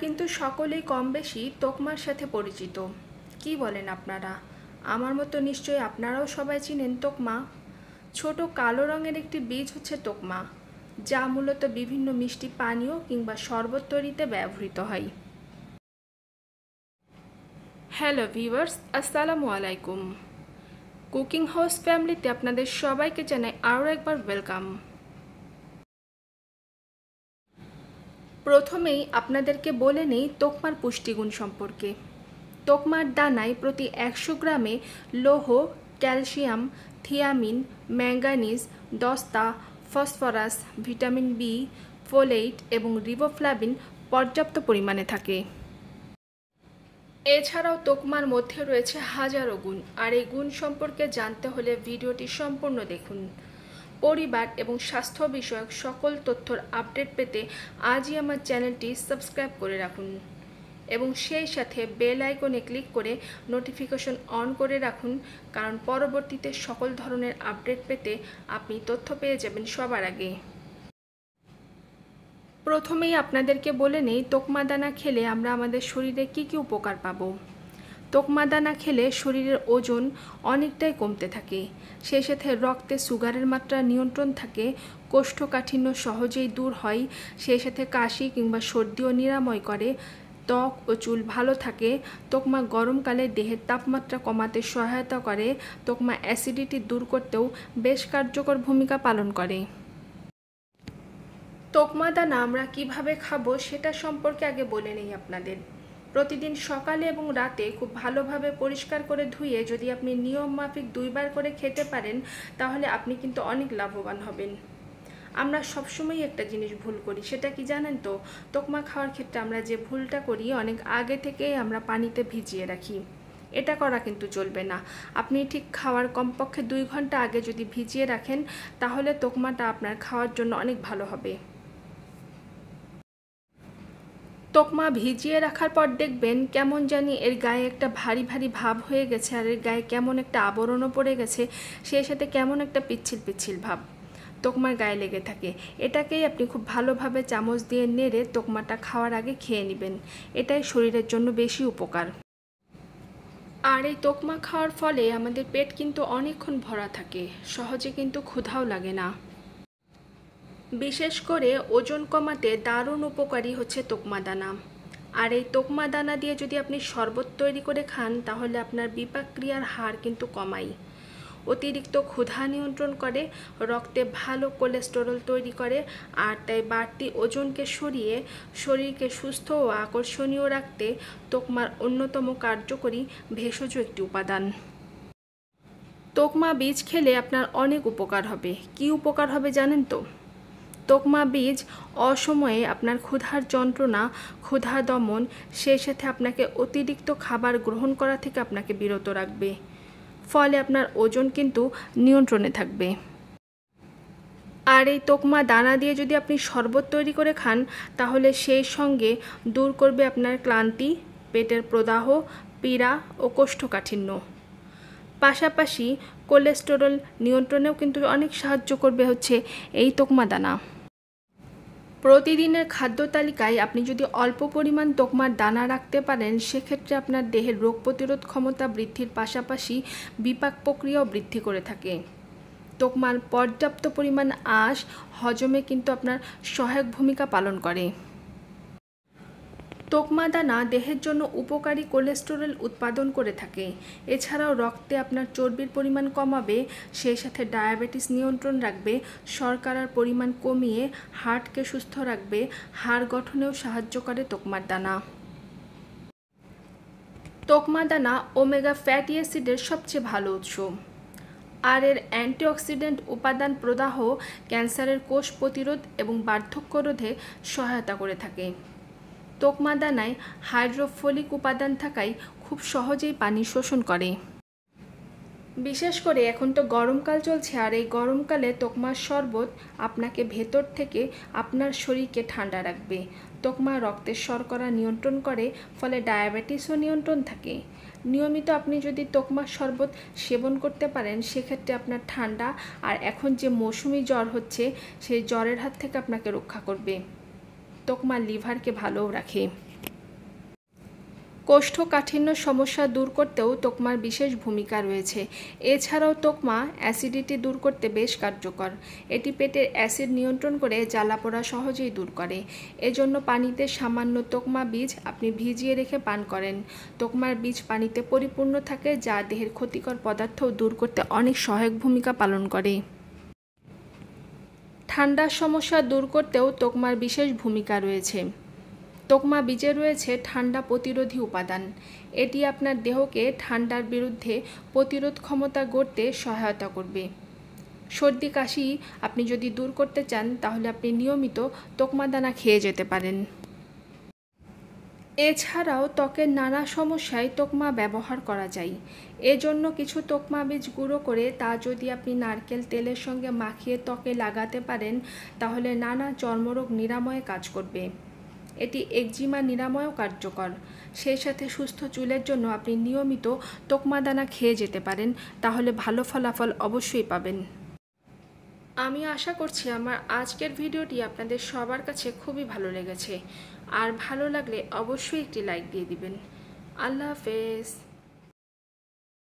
কিন্তু সকলেই কম বেশি তোকমার সাথে পরিচিত। কি বলেন আপনারা? আমার মতো নিশ্চয়ই আপনারাও সবাই চিনেন তোকমা। ছোট কালো রঙের একটি বীজ হচ্ছে তোকমা, যা মূলত বিভিন্ন মিষ্টি পানীয় কিংবা শরবত তৈরিতে ব্যবহৃত হয়। হ্যালো ভিউয়ার্স, আসসালামু আলাইকুম। কুকিং হাউস ফ্যামিলিতে আপনাদের সবাইকে জানাই আরও একবার ওয়েলকাম। প্রথমেই আপনাদেরকে বলে নেই তোকমার পুষ্টিগুণ সম্পর্কে। তোকমার দানায় প্রতি 100 গ্রামে লৌহ, ক্যালসিয়াম, থিয়ামিন, ম্যাঙ্গানিজ, দস্তা, ফসফরাস, ভিটামিন বি, ফোলেট এবং রিবোফ্লাভিন পর্যাপ্ত পরিমাণে থাকে। এছাড়াও তোকমার মধ্যে রয়েছে হাজারো গুণ, আর এই গুণ সম্পর্কে জানতে হলে ভিডিওটি সম্পূর্ণ দেখুন। পরিবার এবং স্বাস্থ্য বিষয়ক সকল তথ্যর আপডেট পেতে আজই আমার চ্যানেলটি সাবস্ক্রাইব করে রাখুন এবং সেই সাথে বেল আইকনে ক্লিক করে নোটিফিকেশন অন করে রাখুন, কারণ পরবর্তীতে সকল ধরনের আপডেট পেতে আপনি তথ্য পেয়ে যাবেন সবার আগে। প্রথমেই আপনাদেরকে বলে নেই তোকমা দানা খেলে আমরা আমাদের শরীরে কী কী উপকার পাবো। তোকমা দানা খেলে শরীরের ওজন অনেকটাই কমতে থাকে, সেই সাথে রক্তে সুগারের মাত্রা নিয়ন্ত্রণ থাকে, কোষ্ঠকাঠিন্য সহজেই দূর হয়, সেই সাথে কাশি কিংবা সর্দিও নিরাময় করে, ত্বক ও চুল ভালো থাকে। তোকমা গরমকালে দেহের তাপমাত্রা কমাতে সহায়তা করে। তোকমা অ্যাসিডিটি দূর করতেও বেশ কার্যকর ভূমিকা পালন করে। তোকমা দানা আমরা কিভাবে খাবো সেটা সম্পর্কে আগে বলে নেই আপনাদের। প্রতিদিন সকালে এবং রাতে খুব ভালোভাবে পরিষ্কার করে ধুয়ে যদি আপনি নিয়ম মাফিক 2 বার করে খেতে পারেন, তাহলে আপনি কিন্তু অনেক লাভবান হবেন। আমরা সবসময় একটা জিনিস ভুল করি, সেটা কি জানেন তো? তোকমা খাওয়ার ক্ষেত্রে আমরা যে ভুলটা করি, অনেক আগে থেকেই আমরা পানিতে ভিজিয়ে রাখি। এটা করা কিন্তু চলবে না। আপনি ঠিক খাওয়ার কমপক্ষে 2 ঘন্টা আগে যদি ভিজিয়ে রাখেন, তাহলে তোকমাটা আপনার খাওয়ার জন্য অনেক ভালো হবে। তোকমা ভিজিয়ে রাখার পর দেখবেন কেমন জানি এর গায়ে একটা ভারী ভারী ভাব হয়ে গেছে, আর এর গায়ে কেমন একটা আবরণও পড়ে গেছে, সেই সাথে কেমন একটা পিচ্ছিল পিচ্ছিল ভাব তোকমার গায়ে লেগে থাকে। এটাকেই আপনি খুব ভালোভাবে চামচ দিয়ে নেড়ে তোকমাটা খাওয়ার আগে খেয়ে নেবেন। এটাই শরীরের জন্য বেশি উপকার। আর এই তোকমা খাওয়ার ফলে আমাদের পেট কিন্তু অনেকক্ষণ ভরা থাকে, সহজে কিন্তু ক্ষুধাও লাগে না। বিশেষ করে ওজন কমাতে দারুণ উপকারী হচ্ছে তোকমা দানা। আর এই তোকমা দানা দিয়ে যদি আপনি শরবত তৈরি করে খান, তাহলে আপনার বিপাক ক্রিয়ার হার কিন্তু কমায়, অতিরিক্ত ক্ষুধা নিয়ন্ত্রণ করে, রক্তে ভালো কোলেস্টেরল তৈরি করে, আর তাই বাড়তি ওজনকে সরিয়ে শরীরকে সুস্থ ও আকর্ষণীয় রাখতে তোকমার অন্যতম কার্যকরী ভেষজ একটি উপাদান। তোকমা বীজ খেলে আপনার অনেক উপকার হবে। কি উপকার হবে জানেন তো? তোকমা বীজ অসময়ে আপনার ক্ষুধার যন্ত্রণা, ক্ষুধা দমন, সেই সাথে আপনাকে অতিরিক্ত খাবার গ্রহণ করা থেকে আপনাকে বিরত রাখবে। ফলে আপনার ওজন কিন্তু নিয়ন্ত্রণে থাকবে। আর এই তোকমা দানা দিয়ে যদি আপনি শরবত তৈরি করে খান, তাহলে সেই সঙ্গে দূর করবে আপনার ক্লান্তি, পেটের প্রদাহ, পীড়া ও কোষ্ঠকাঠিন্য। পাশাপাশি কোলেস্টেরল নিয়ন্ত্রণেও কিন্তু অনেক সাহায্য করবে হচ্ছে এই তোকমা দানা। প্রতিদিনের খাদ্য তালিকায় আপনি যদি অল্প পরিমাণ তোকমার দানা রাখতে পারেন, সেক্ষেত্রে আপনার দেহের রোগ প্রতিরোধ ক্ষমতা বৃদ্ধির পাশাপাশি বিপাক প্রক্রিয়াও বৃদ্ধি করে থাকে। তোকমার পর্যাপ্ত পরিমাণ আঁশ হজমে কিন্তু আপনার সহায়ক ভূমিকা পালন করে। তোকমা দানা দেহের জন্য উপকারী কোলেস্টেরল উৎপাদন করে থাকে। এছাড়াও রক্তে আপনার চর্বির পরিমাণ কমাবে, সেই সাথে ডায়াবেটিস নিয়ন্ত্রণ রাখবে, শর্করার পরিমাণ কমিয়ে হার্টকে সুস্থ রাখবে, হাড় গঠনেও সাহায্য করে তোকমার দানা। তোকমা দানা ওমেগা ফ্যাটি অ্যাসিডের সবচেয়ে ভালো উৎস, আর এর অ্যান্টিঅক্সিডেন্ট উপাদান প্রদাহ ক্যান্সারের কোষ প্রতিরোধ এবং বার্ধক্য রোধে সহায়তা করে থাকে। তোকমা দানায় হাইড্রোফোলিক উপাদান থাকায় খুব সহজেই পানি শোষণ করে। বিশেষ করে এখন তো গরমকাল চলছে, আর এই গরমকালে তোকমার শরবত আপনাকে ভেতর থেকে আপনার শরীরকে ঠান্ডা রাখবে। তোকমা রক্তের শর্করা নিয়ন্ত্রণ করে, ফলে ডায়াবেটিসও নিয়ন্ত্রণ থাকে। নিয়মিত আপনি যদি তোকমার শরবত সেবন করতে পারেন, সেক্ষেত্রে আপনার ঠান্ডা আর এখন যে মৌসুমি জ্বর হচ্ছে, সেই জ্বরের হাত থেকে আপনাকে রক্ষা করবে। তোকমা লিভারকে ভালোও রাখে। কোষ্ঠকাঠিন্য সমস্যা দূর করতেও তোকমার বিশেষ ভূমিকা রয়েছে। এছাড়াও তোকমা অ্যাসিডিটি দূর করতে বেশ কার্যকর। এটি পেটের অ্যাসিড নিয়ন্ত্রণ করে জ্বালাপোড়া সহজেই দূর করে। এজন্য পানিতে সামান্য তোকমা বীজ আপনি ভিজিয়ে রেখে পান করেন। তোকমার বীজ পানিতে পরিপূর্ণ থাকে, যা দেহের ক্ষতিকর পদার্থও দূর করতে অনেক সহায়ক ভূমিকা পালন করে। ঠান্ডার সমস্যা দূর করতেও তোকমার বিশেষ ভূমিকা রয়েছে। তোকমা বীজে রয়েছে ঠান্ডা প্রতিরোধী উপাদান। এটি আপনার দেহকে ঠান্ডার বিরুদ্ধে প্রতিরোধ ক্ষমতা গড়তে সহায়তা করবে। সর্দি কাশি আপনি যদি দূর করতে চান, তাহলে আপনি নিয়মিত তোকমা দানা খেয়ে যেতে পারেন। এছাড়াও ত্বকের নানা সমস্যায় তোকমা ব্যবহার করা যায়। এজন্য কিছু তোকমা বীজ গুঁড়ো করে তা যদি আপনি নারকেল তেলের সঙ্গে মাখিয়ে ত্বকে লাগাতে পারেন, তাহলে নানা চর্মরোগ নিরাময়ে কাজ করবে। এটি একজিমা নিরাময়েও কার্যকর। সেই সাথে সুস্থ চুলের জন্য আপনি নিয়মিত তোকমা দানা খেয়ে যেতে পারেন, তাহলে ভালো ফলাফল অবশ্যই পাবেন। আমি আশা করছি আমার আজকের ভিডিওটি আপনাদের সবার কাছে খুবই ভালো লেগেছে। আর ভালো লাগলে অবশ্যই একটি লাইক দিয়ে দিবেন। আল্লাহ হাফেজ।